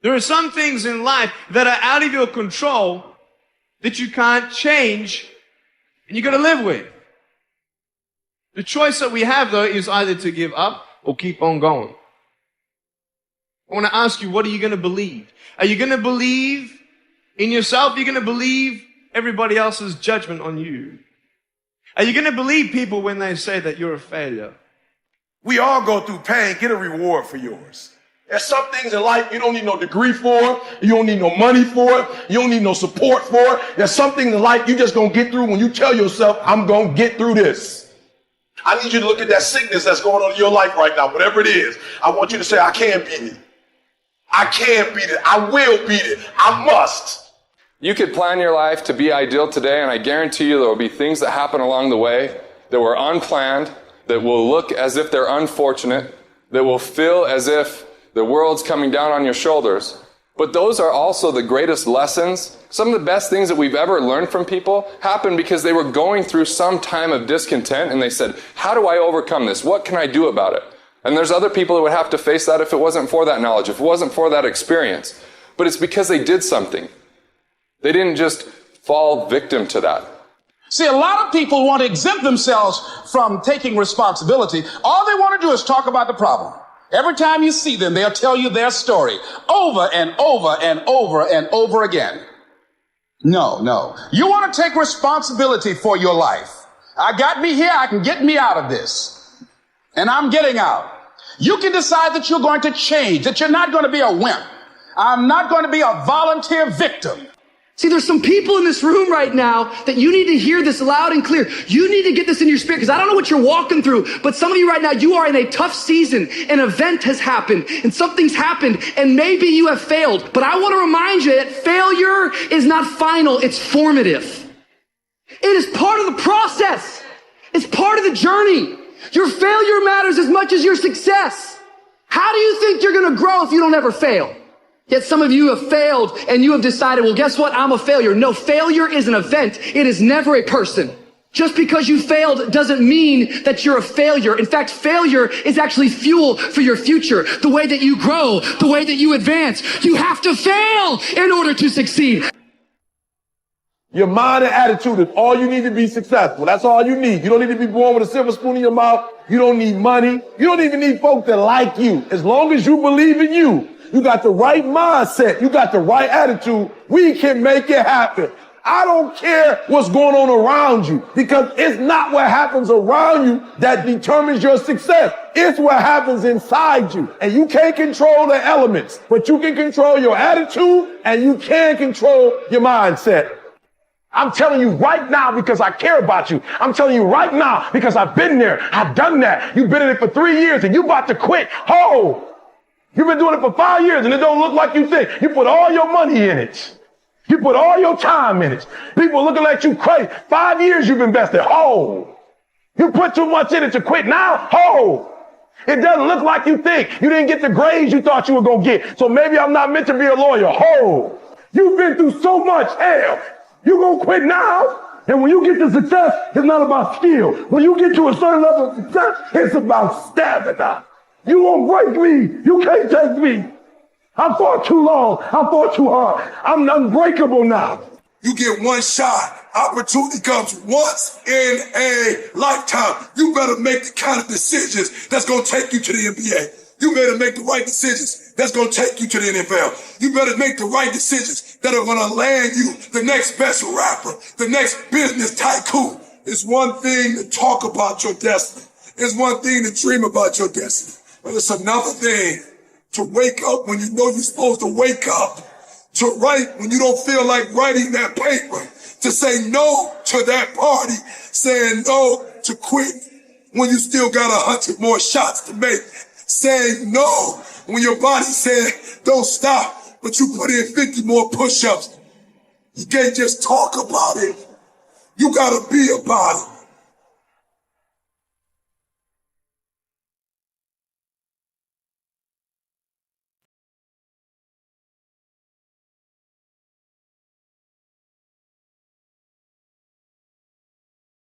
There are some things in life that are out of your control that you can't change and you got to live with. The choice that we have, though, is either to give up or keep on going. I want to ask you, what are you going to believe? Are you going to believe in yourself? Are you going to believe everybody else's judgment on you? Are you going to believe people when they say that you're a failure? We all go through pain. Get a reward for yours. There's some things in life you don't need no degree for. You don't need no money for it. You don't need no support for it. There's some things in life you just gonna get through when you tell yourself, I'm gonna get through this. I need you to look at that sickness that's going on in your life right now, whatever it is. I want you to say, I can beat it. I can beat it. I will beat it. I must. You could plan your life to be ideal today, and I guarantee you there will be things that happen along the way that were unplanned, that will look as if they're unfortunate, that will feel as if the world's coming down on your shoulders. But those are also the greatest lessons. Some of the best things that we've ever learned from people happened because they were going through some time of discontent and they said, how do I overcome this? What can I do about it? And there's other people that would have to face that if it wasn't for that knowledge, if it wasn't for that experience. But it's because they did something. They didn't just fall victim to that. See, a lot of people want to exempt themselves from taking responsibility. All they want to do is talk about the problem. Every time you see them, they'll tell you their story over and over and over and over again. No. You want to take responsibility for your life. I got me here. I can get me out of this. And I'm getting out. You can decide that you're going to change, that you're not going to be a wimp. I'm not going to be a volunteer victim. See, there's some people in this room right now that you need to hear this loud and clear. You need to get this in your spirit, because I don't know what you're walking through, but some of you right now, you are in a tough season. An event has happened and something's happened and maybe you have failed. But I want to remind you that failure is not final, it's formative. It is part of the process. It's part of the journey. Your failure matters as much as your success. How do you think you're going to grow if you don't ever fail? Yet some of you have failed and you have decided, well, guess what? I'm a failure. No, failure is an event. It is never a person. Just because you failed doesn't mean that you're a failure. In fact, failure is actually fuel for your future. The way that you grow, the way that you advance. You have to fail in order to succeed. Your mind and attitude is all you need to be successful. That's all you need. You don't need to be born with a silver spoon in your mouth. You don't need money. You don't even need folk that like you. As long as you believe in you, you got the right mindset, you got the right attitude, we can make it happen. I don't care what's going on around you, because it's not what happens around you that determines your success. It's what happens inside you. And you can't control the elements, but you can control your attitude and you can control your mindset. I'm telling you right now because I care about you. I'm telling you right now because I've been there. I've done that. You've been in it for 3 years and you about to quit. Oh! You've been doing it for 5 years and it don't look like you think. You put all your money in it. You put all your time in it. People are looking at you crazy. 5 years you've invested. Oh, you put too much in it to quit now. Oh, it doesn't look like you think. You didn't get the grades you thought you were going to get. So maybe I'm not meant to be a lawyer. Oh, you've been through so much hell. You going to quit now? And when you get to success, it's not about skill. When you get to a certain level of success, it's about stamina. You won't break me. You can't take me. I fought too long. I fought too hard. I'm unbreakable now. You get one shot. Opportunity comes once in a lifetime. You better make the kind of decisions that's going to take you to the NBA. You better make the right decisions that's going to take you to the NFL. You better make the right decisions that are going to land you the next best rapper, the next business tycoon. It's one thing to talk about your destiny. It's one thing to dream about your destiny. But it's another thing to wake up when you know you're supposed to wake up, to write when you don't feel like writing that paper, to say no to that party, saying no to quit when you still got 100 more shots to make, saying no when your body said don't stop, but you put in 50 more push-ups. You can't just talk about it. You gotta be about it.